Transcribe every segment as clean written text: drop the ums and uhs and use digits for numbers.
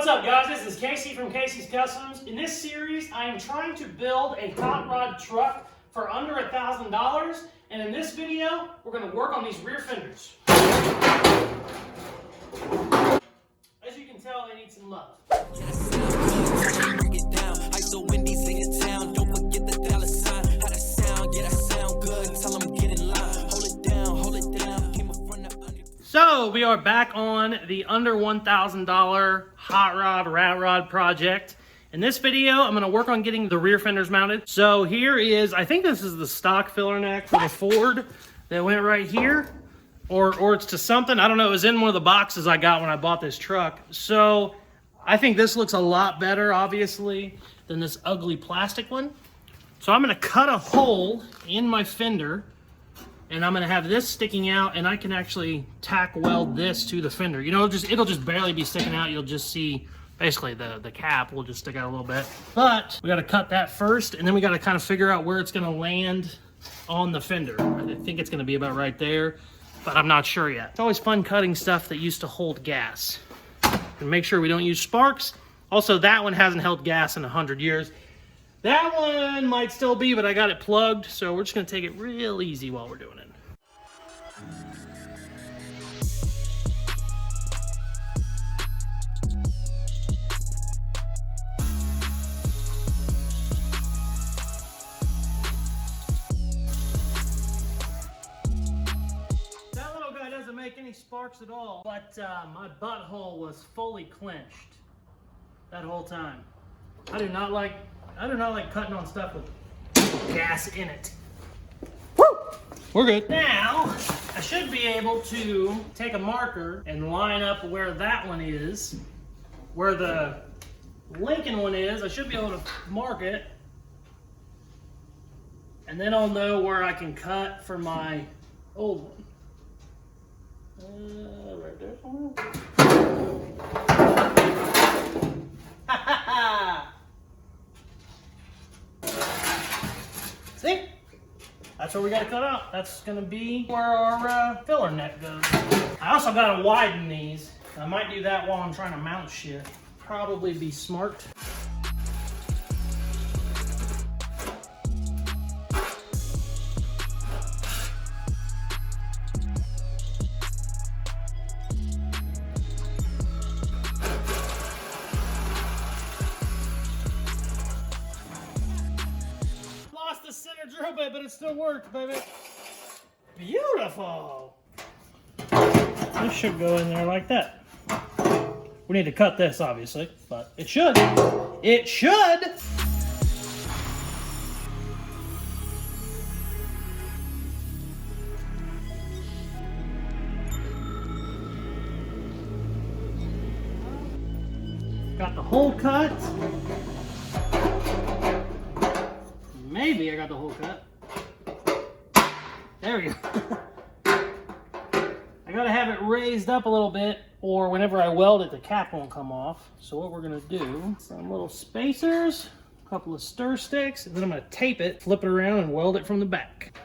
What's up, guys? This is Casey from Casey's Customs. In this series, I am trying to build a hot rod truck for under $1,000, and in this video, we're going to work on these rear fenders. As you can tell, they need some love. So we are back on the under $1,000 hot rod, rat rod project. In this video, I'm going to work on getting the rear fenders mounted. So here is, I think this is the stock filler neck for the Ford that went right here. Or it's to something, I don't know, it was in one of the boxes I got when I bought this truck. So I think this looks a lot better, obviously, than this ugly plastic one. So I'm going to cut a hole in my fender, and I'm going to have this sticking out, and I can actually tack weld this to the fender. You know, it'll just barely be sticking out. You'll just see basically the cap will just stick out a little bit. But we got to cut that first, and then we got to kind of figure out where it's going to land on the fender. I think it's going to be about right there, but I'm not sure yet. It's always fun cutting stuff that used to hold gas. And make sure we don't use sparks. Also, that one hasn't held gas in 100 years. That one might still be, but I got it plugged, so we're just going to take it real easy while we're doing it. That little guy doesn't make any sparks at all, but my butthole was fully clenched that whole time. I do not like cutting on stuff with gas in it. Woo! We're good. Now, I should be able to take a marker and line up where that one is, where the Lincoln one is. I should be able to mark it. And then I'll know where I can cut for my old one. Right there somewhere. See? That's where we got to cut out. That's going to be where our filler neck goes. I also got to widen these. I might do that while I'm trying to mount shit. Probably be smart. Drill bit, but it still worked, baby. Beautiful. This should go in there like that. We need to cut this, obviously, but it should. It should. Got the hole cut. Maybe I got the hole cut. There we go. I gotta have it raised up a little bit, or whenever I weld it, the cap won't come off. So what we're gonna do, some little spacers, a couple of stir sticks, and then I'm gonna tape it, flip it around, and weld it from the back.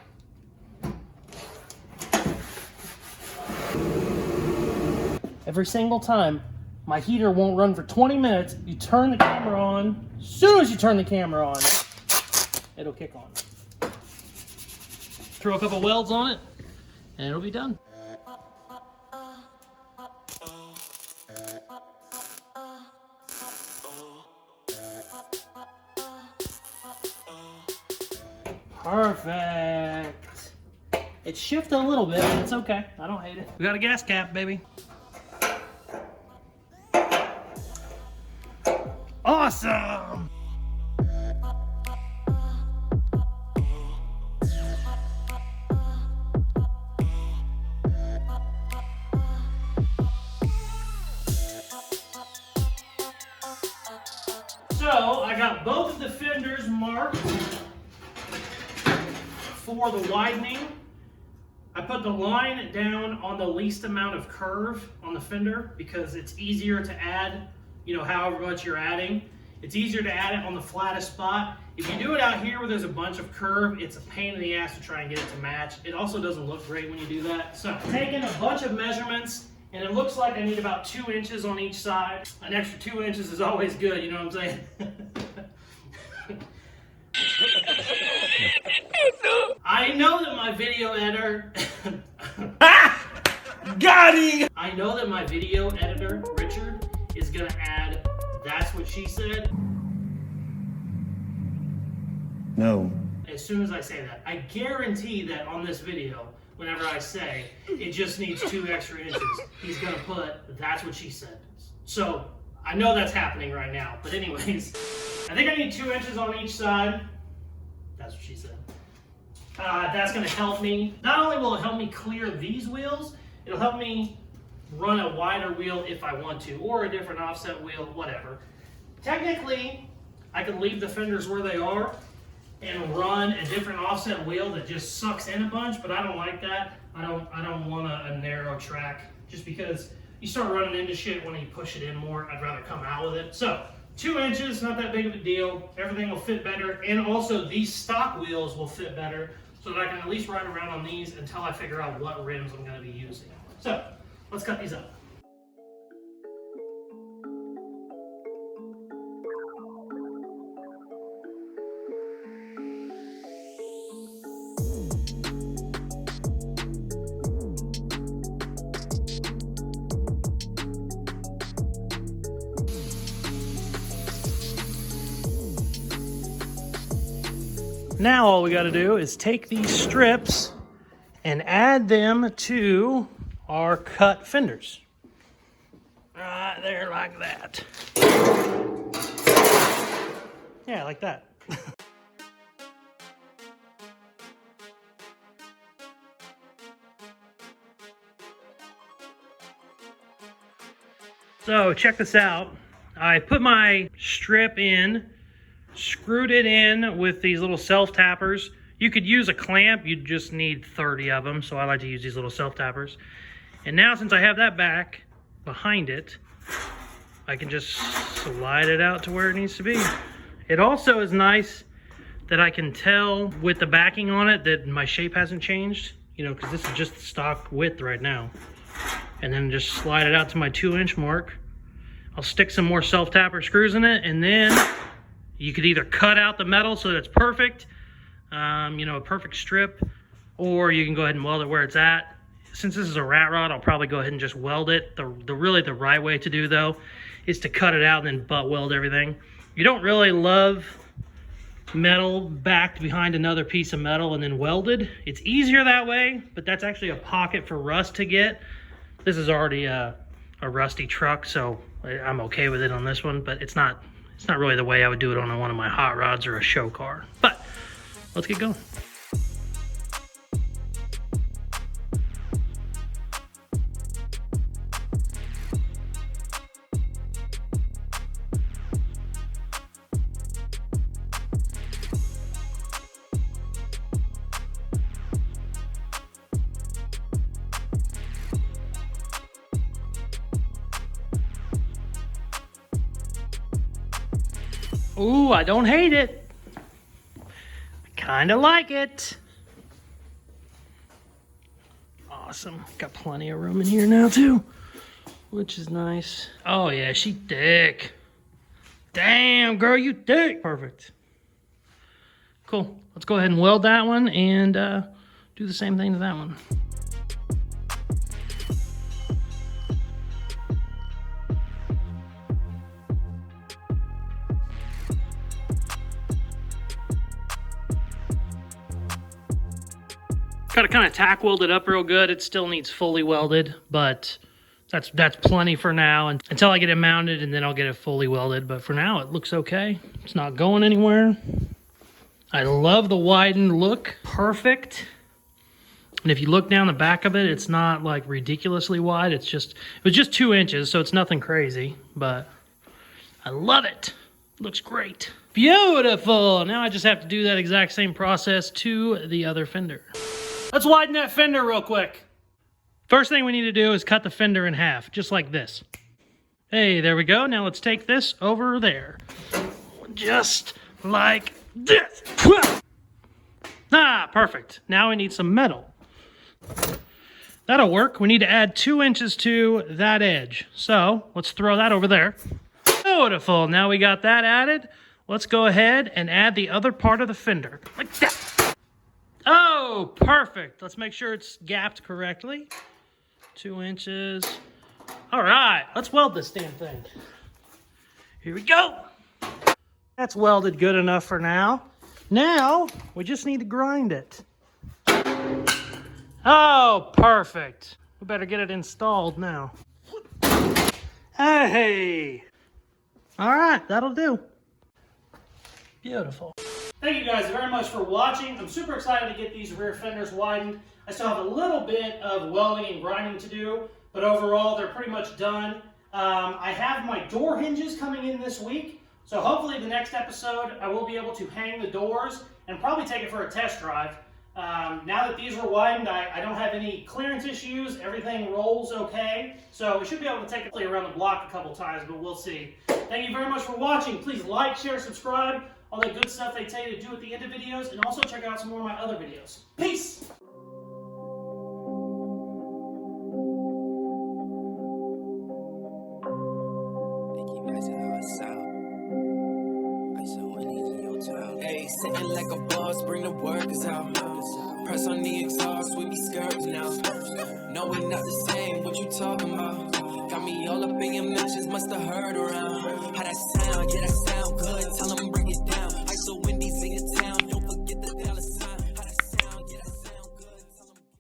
Every single time, my heater won't run for 20 minutes. You turn the camera on. As soon as you turn the camera on, it'll kick on. Throw a couple welds on it, and it'll be done. Perfect. It shifted a little bit, but it's okay. I don't hate it. We got a gas cap, baby. Awesome. So I got both of the fenders marked for the widening. I put the line down on the least amount of curve on the fender because it's easier to add, you know, however much you're adding. It's easier to add it on the flattest spot. If you do it out here where there's a bunch of curve, it's a pain in the ass to try and get it to match. It also doesn't look great when you do that. So I've taken a bunch of measurements And it looks like I need about 2 inches on each side. An extra 2 inches is always good, you know what I'm saying? I know that my video editor... Got him! I know that my video editor, Richard, is gonna add, "That's what she said." No. As soon as I say that. I guarantee that on this video, whenever I say, it just needs 2 extra inches, he's gonna put, "That's what she said." So, I know that's happening right now. But anyways, I think I need 2 inches on each side. That's what she said. That's gonna help me. Not only will it help me clear these wheels, it'll help me run a wider wheel if I want to, or a different offset wheel, whatever. Technically, I can leave the fenders where they are and run a different offset wheel that just sucks in a bunch, but I don't like that. I don't want a narrow track, just because you start running into shit when you push it in more. I'd rather come out with it. So 2 inches, not that big of a deal. Everything will fit better, and also these stock wheels will fit better, so that I can at least ride around on these until I figure out what rims I'm going to be using. So, let's cut these up. Now all we got to do is take these strips and add them to our cut fenders. Right there, like that. Yeah, like that. So check this out. I put my strip in, screwed it in with these little self-tappers. You could use a clamp, you just need 30 of them, so I like to use these little self-tappers. And now since I have that back behind it, I can just slide it out to where it needs to be. It also is nice that I can tell with the backing on it that my shape hasn't changed, you know, because this is just the stock width right now. And then just slide it out to my 2-inch mark. I'll stick some more self-tapper screws in it, and then you could either cut out the metal so that it's perfect, you know, a perfect strip, or you can go ahead and weld it where it's at. Since this is a rat rod, I'll probably go ahead and just weld it. Really the right way to do, though, is to cut it out and then butt weld everything. You don't really love metal backed behind another piece of metal and then welded. It's easier that way, but that's actually a pocket for rust to get. This is already a rusty truck, so I'm okay with it on this one, but it's not really the way I would do it on one of my hot rods or a show car. But let's get going. Ooh, I don't hate it. I kind of like it. Awesome. Got plenty of room in here now too, which is nice. Oh yeah, she thick. Damn, girl, you thick. Perfect. Cool. Let's go ahead and weld that one and do the same thing to that one. Got to kind of tack weld it up real good. It still needs fully welded, but that's plenty for now until I get it mounted, and then I'll get it fully welded. But for now, it looks okay. It's not going anywhere. I love the widened look. Perfect. And if you look down the back of it, it's not like ridiculously wide. It was just 2 inches, so it's nothing crazy, but I love it. Looks great. Beautiful. Now I just have to do that exact same process to the other fender. Let's widen that fender real quick. First thing we need to do is cut the fender in half, just like this. Hey, there we go. Now let's take this over there. Just like this. Ah, perfect. Now we need some metal. That'll work. We need to add 2 inches to that edge. So let's throw that over there. Beautiful. Now we got that added. Let's go ahead and add the other part of the fender. Like that. Oh, perfect. Let's make sure it's gapped correctly. 2 inches. All right, let's weld this damn thing. Here we go. That's welded good enough for now. Now, we just need to grind it. Oh, perfect. We better get it installed now. Hey. All right, that'll do. Beautiful. Thank you guys very much for watching. I'm super excited to get these rear fenders widened. I still have a little bit of welding and grinding to do, but overall they're pretty much done. I have my door hinges coming in this week, so hopefully the next episode I will be able to hang the doors and probably take it for a test drive. Now that these are widened, I don't have any clearance issues. Everything rolls okay. So we should be able to take it around the block a couple times, but we'll see. Thank you very much for watching. Please like, share, subscribe, all that good stuff they tell you to do at the end of videos, and also check out some more of my other videos. Peace! Hey, sitting like a boss, bring the workers out. Press on the exhaust, we be skirts now. No, we not the same, what you talking about? Got me all up in your mentions, must have heard around. How that sound, yeah, that sound.